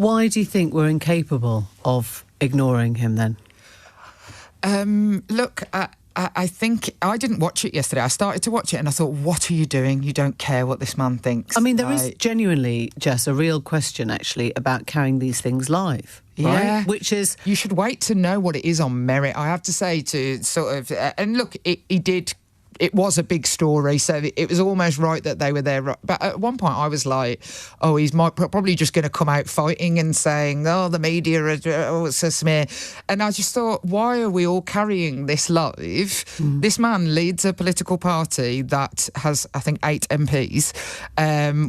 why do you think we're incapable of ignoring him then? Look, I think I didn't watch it yesterday. I started to watch it and I thought, what are you doing? You don't care what this man thinks. I mean, there is genuinely, Jess, a real question actually about carrying these things live. Yeah. Right? Which is... You should wait to know what it is on merit. I have to say to sort of... and look, he did... It was a big story, so it was almost right that they were there. But at one point I was like, oh, he's probably just going to come out fighting and saying, oh, the media, it's a smear. And I just thought, why are we all carrying this live? This man leads a political party that has, I think, 8 MPs.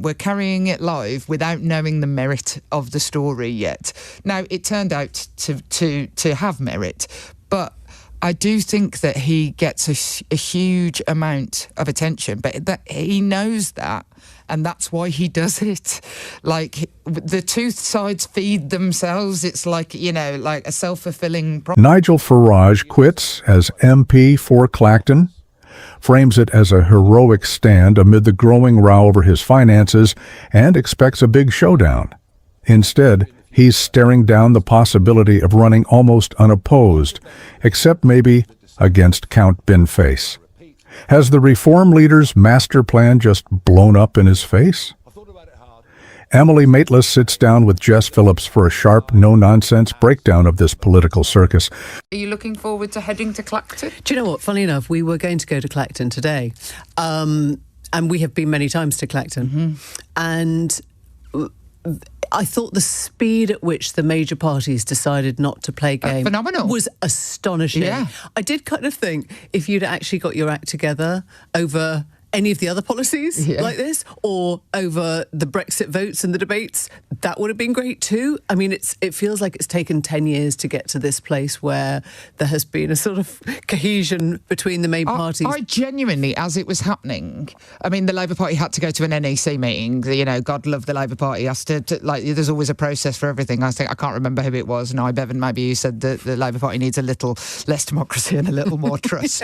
We're carrying it live without knowing the merit of the story yet. Now, it turned out to have merit, but I do think that he gets a huge amount of attention, but that he knows that, and that's why he does it. Like, the two sides feed themselves. It's like, like a self-fulfilling prophecy. Nigel Farage quits as MP for Clacton, frames it as a heroic stand amid the growing row over his finances, and expects a big showdown. Instead, he's staring down the possibility of running almost unopposed, except maybe against Count Binface. Has the reform leader's master plan just blown up in his face? Emily Maitlis sits down with Jess Phillips for a sharp, no-nonsense breakdown of this political circus. Are you looking forward to heading to Clacton? Do you know what? Funnily enough, we were going to go to Clacton today, and we have been many times to Clacton. And I thought the speed at which the major parties decided not to play game phenomenal. Was astonishing. Yeah. I did kind of think if you'd actually got your act together over any of the other policies like this, or over the Brexit votes and the debates, that would have been great too. I mean, it feels like it's taken 10 years to get to this place where there has been a sort of cohesion between the main parties. I genuinely, as it was happening, I mean, the Labour Party had to go to an NEC meeting. God love the Labour Party. Has to like, there's always a process for everything. I think, I can't remember who it was. No, Bevan, maybe you said that the Labour Party needs a little less democracy and a little more trust.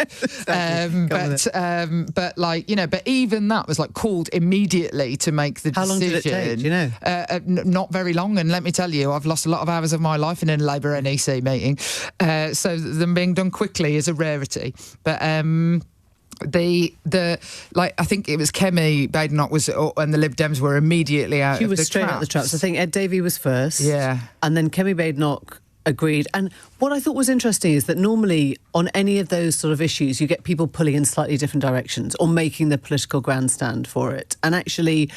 But even that was like called immediately to make the decision. How long did it take, do you know? Not very long, and let me tell you, I've lost a lot of hours of my life in a Labour NEC meeting, so them being done quickly is a rarity. But I think it was Kemi Badenoch and the Lib Dems were immediately out. She of was the straight traps. out the traps. I think Ed Davey was first. Yeah, and then Kemi Badenoch agreed. And what I thought was interesting is that normally on any of those sort of issues, you get people pulling in slightly different directions or making the political grandstand for it. And actually,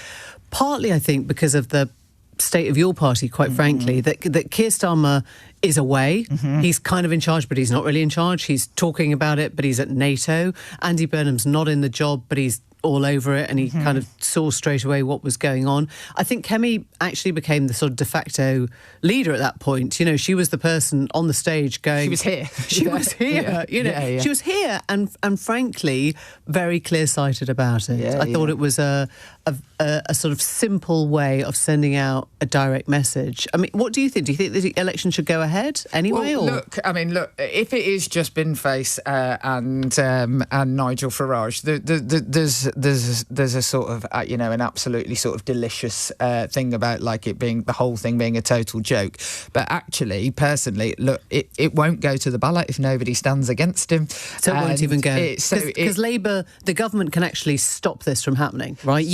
partly I think because of the state of your party, quite frankly, that Keir Starmer is away. He's kind of in charge, but he's not really in charge. He's talking about it, but he's at NATO. Andy Burnham's not in the job, but he's all over it, and he kind of saw straight away what was going on. I think Kemi actually became the sort of de facto leader at that point. She was the person on the stage going... She was here. She was here, She was here and frankly, very clear-sighted about it. I thought it was a sort of simple way of sending out a direct message. I mean, what do you think? Do you think the election should go ahead anyway? Well, look, if it is just Binface and Nigel Farage, there's a sort of an absolutely sort of delicious thing about like it being the whole thing being a total joke. But actually, personally, look, it won't go to the ballot if nobody stands against him. So it won't even go because Labour, the government can actually stop this from happening, right?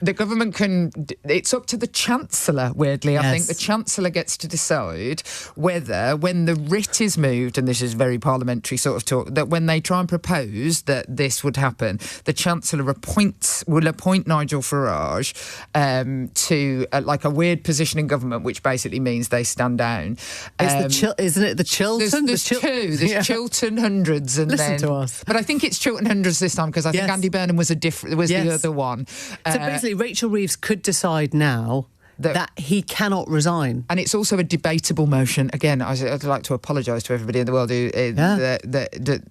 The government can. It's up to the Chancellor. Weirdly, I think the Chancellor gets to decide whether, when the writ is moved, and this is very parliamentary sort of talk, that when they try and propose that this would happen, the Chancellor will appoint Nigel Farage to like a weird position in government, which basically means they stand down. Isn't it the Chiltern? There's two. There's Chiltern Hundreds, and Listen to us. But I think it's Chiltern Hundreds this time because I think Andy Burnham was the other one. So basically, Rachel Reeves could decide now that he cannot resign. And it's also a debatable motion. Again, I'd like to apologise to everybody in the world who the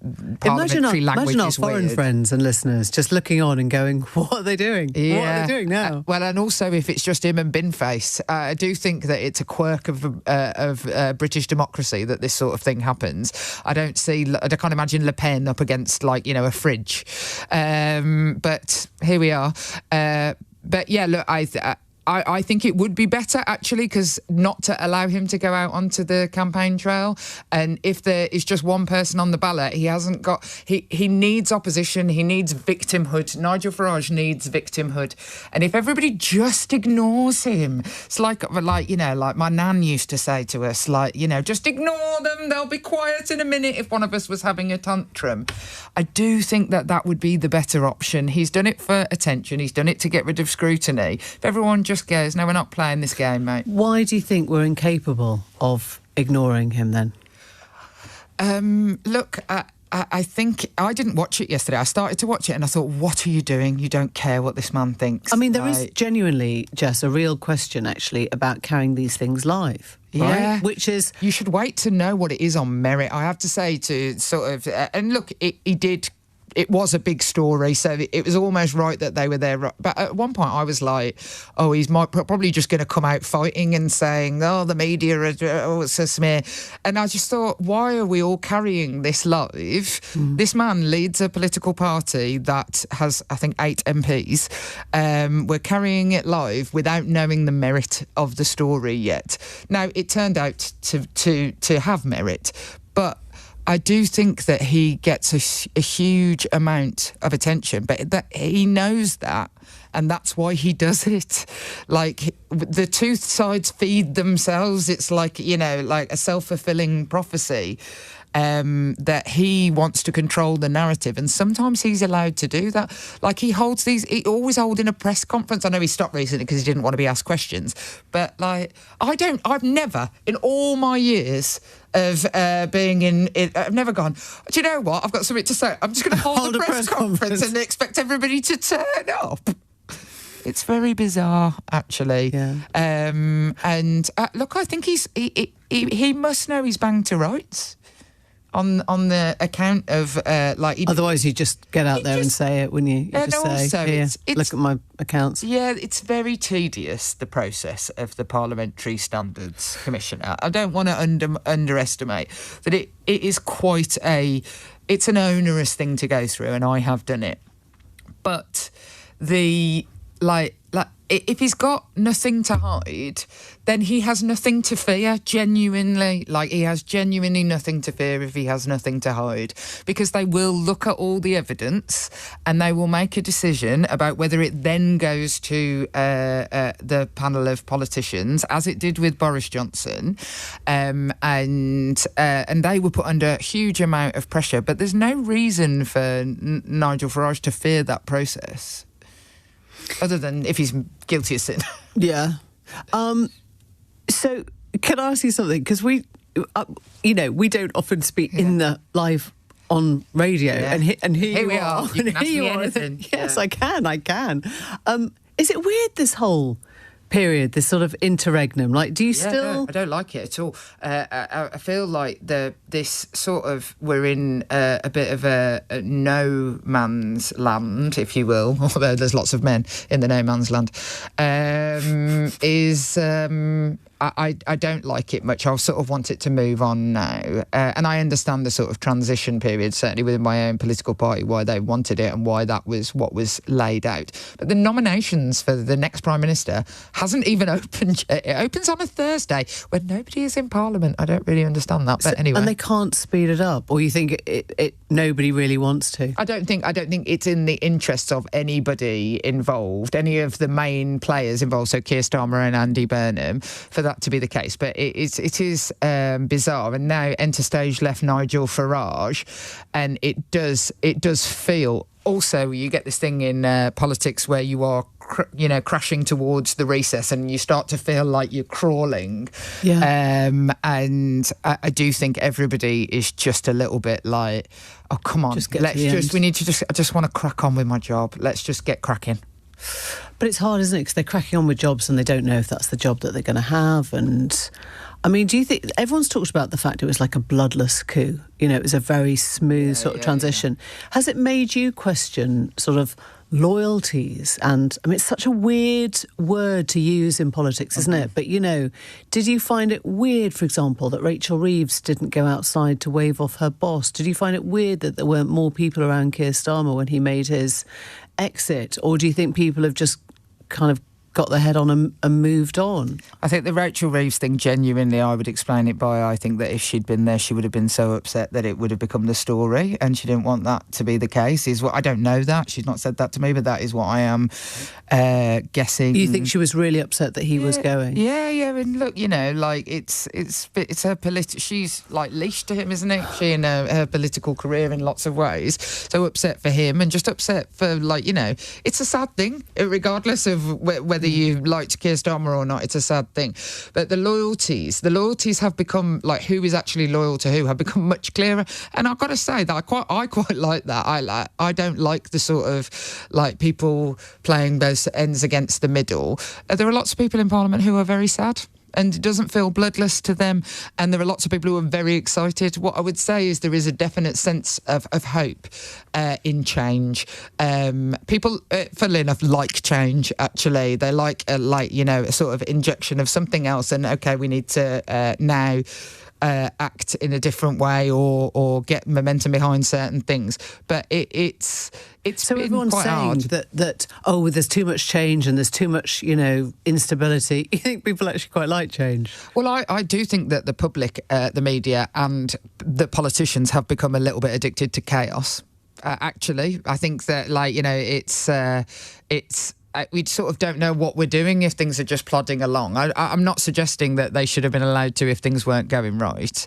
parliamentary language imagine our is foreign weird. Friends and listeners just looking on and going, what are they doing? Yeah. What are they doing now? Well, and also if it's just him and Binface, I do think that it's a quirk of British democracy that this sort of thing happens. I can't imagine Le Pen up against a fridge. But here we are. But yeah, look, I think it would be better, actually, because not to allow him to go out onto the campaign trail. And if there is just one person on the ballot, he hasn't got... He needs opposition. He needs victimhood. Nigel Farage needs victimhood. And if everybody just ignores him, it's like my nan used to say to us, just ignore them. They'll be quiet in a minute if one of us was having a tantrum. I do think that would be the better option. He's done it for attention. He's done it to get rid of scrutiny. If everyone just goes, no, we're not playing this game, mate. Why do you think we're incapable of ignoring him then? Look, I think I didn't watch it yesterday. I started to watch it and I thought, what are you doing? You don't care what this man thinks. I mean, there is genuinely, Jess, a real question actually about carrying these things live. Right? Yeah, which is... You should wait to know what it is on merit. I have to say to sort of... and look, he did... It was a big story, so it was almost right that they were there. But at one point I was like, oh, he's probably just going to come out fighting and saying, oh, the media, it's a smear. And I just thought, why are we all carrying this live? This man leads a political party that has, I think, 8 MPs. We're carrying it live without knowing the merit of the story yet. Now, it turned out to have merit, but I do think that he gets a huge amount of attention, but that he knows that, and that's why he does it. Like, the two sides feed themselves. It's like, like a self-fulfilling prophecy. That he wants to control the narrative, and sometimes he's allowed to do that. Like, he always holds in a press conference. I know he stopped recently because he didn't want to be asked questions, but I've never in all my years of being in it, I've never gone, do you know what, I've got something to say, I'm just going to hold a press conference and expect everybody to turn up. It's very bizarre, actually. Yeah. And look, I think he must know he's banged to rights on the account of otherwise you just get out there and say it, wouldn't you? You and just also say, here, look at my accounts. Yeah, it's very tedious, the process of the Parliamentary Standards Commissioner. I don't want to underestimate that it is quite it's an onerous thing to go through, and I have done it. But if he's got nothing to hide, then he has nothing to fear, genuinely. Like, he has genuinely nothing to fear if he has nothing to hide, because they will look at all the evidence and they will make a decision about whether it then goes to the panel of politicians, as it did with Boris Johnson, and they were put under a huge amount of pressure. But there's no reason for Nigel Farage to fear that process, other than if he's guilty of sin. Yeah. So can I ask you something? Because we don't often speak in the live on radio, and here we are. You can ask me anything. Yes, I can. Is it weird, this whole period, this sort of interregnum? Like, do you still... No, I don't like it at all. I feel like this sort of... We're in a bit of a no man's land, if you will, although there's lots of men in the no man's land, I don't like it much. I sort of want it to move on now. And I understand the sort of transition period, certainly within my own political party, why they wanted it and why that was what was laid out. But the nominations for the next Prime Minister hasn't even opened yet. It opens on a Thursday when nobody is in Parliament. I don't really understand that, but anyway. And they can't speed it up? Or you think nobody really wants to? I don't think it's in the interests of anybody involved, any of the main players involved, so Keir Starmer and Andy Burnham, for that to be the case. But it is bizarre. And now enter stage left Nigel Farage, and it does feel... Also, you get this thing in politics where you are, crashing towards the recess, and you start to feel like you're crawling. Yeah. And I do think everybody is just a little bit like, oh, come on, I just want to crack on with my job. Let's just get cracking. But it's hard, isn't it? Because they're cracking on with jobs and they don't know if that's the job that they're going to have. And I mean, do you think everyone's talked about the fact it was like a bloodless coup? It was a very smooth sort of transition. Yeah. Has it made you question sort of loyalties? And I mean, it's such a weird word to use in politics, isn't it? But, did you find it weird, for example, that Rachel Reeves didn't go outside to wave off her boss? Did you find it weird that there weren't more people around Keir Starmer when he made his exit? Or do you think people have just kind of got their head on and moved on. I think the Rachel Reeves thing, genuinely, I would explain it by, I think that if she'd been there, she would have been so upset that it would have become the story, and she didn't want that to be the case. I don't know that. She's not said that to me, but that is what I am guessing. You think she was really upset that he was going? Yeah, and look, like, it's her she's like leashed to him, isn't it? She and her political career in lots of ways. So upset for him, and just upset for, like, it's a sad thing, regardless of whether you liked Keir Starmer or not. It's a sad thing. But the loyalties have become, like, who is actually loyal to who, have become much clearer. And I've got to say that I quite like that. I don't like the sort of, like, people playing both ends against the middle. There are lots of people in Parliament who are very sad, and it doesn't feel bloodless to them. And there are lots of people who are very excited. What I would say is there is a definite sense of hope in change. People, funnily enough, like change, actually. They like, a sort of injection of something else. And, OK, we need to now act in a different way or get momentum behind certain things. But it's so been everyone's quite saying hard. that there's too much change and there's too much instability. You think people actually quite like change? Well, I do think that the public, the media, and the politicians have become a little bit addicted to chaos. Actually, I think that, like, it's. We sort of don't know what we're doing if things are just plodding along. I'm not suggesting that they should have been allowed to if things weren't going right.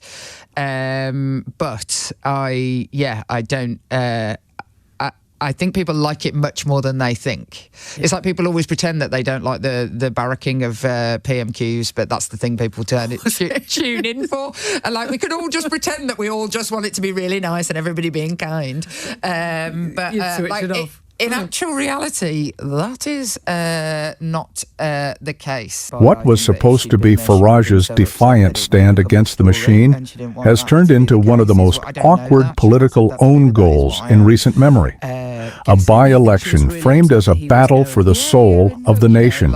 But I don't. I think people like it much more than they think. Yeah. It's like people always pretend that they don't like the barracking of PMQs, but that's the thing people tune in for. And, like, we could all just pretend that we all just want it to be really nice and everybody being kind. But switch it off. In actual reality, that is not the case. What was supposed to be Farage's defiant stand against the machine has turned into one of the most awkward political own goals in recent memory. A by-election framed as a battle for the soul of the nation,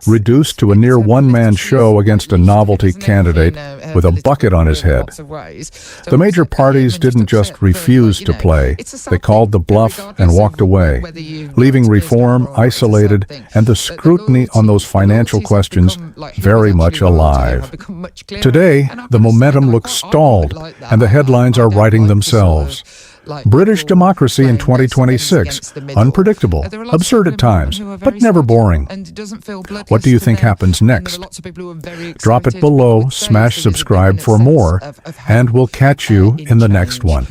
reduced to a near one-man show against a novelty candidate with a bucket on his head. The major parties didn't just refuse to play, they called the bluff and walked away, leaving reform isolated and the scrutiny on those financial questions very much alive. Today, the momentum looks stalled and the headlines are writing themselves. British democracy in 2026, unpredictable, absurd at times, but never boring. What do you think happens next? Drop it below, smash subscribe for more, and we'll catch you in the next one.